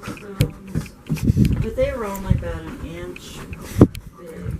thunderstorms, but they were only about an inch big.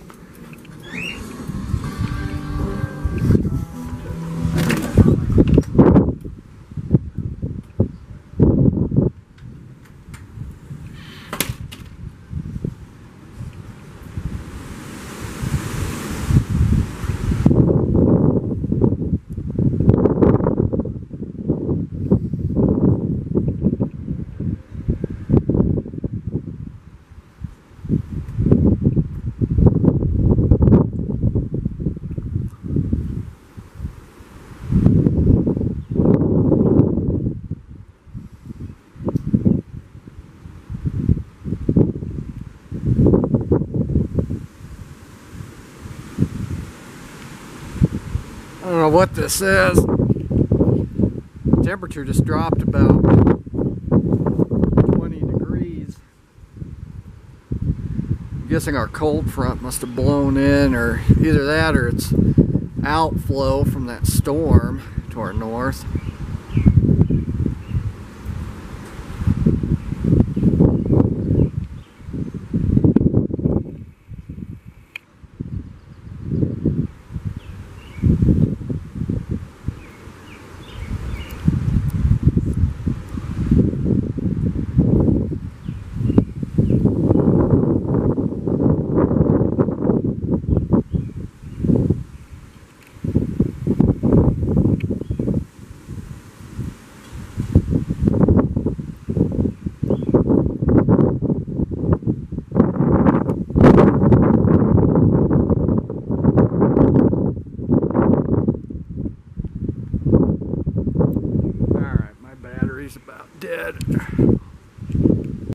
I don't know what this is. Temperature just dropped about 20 degrees. I'm guessing our cold front must have blown in, or either that or it's outflow from that storm to our north.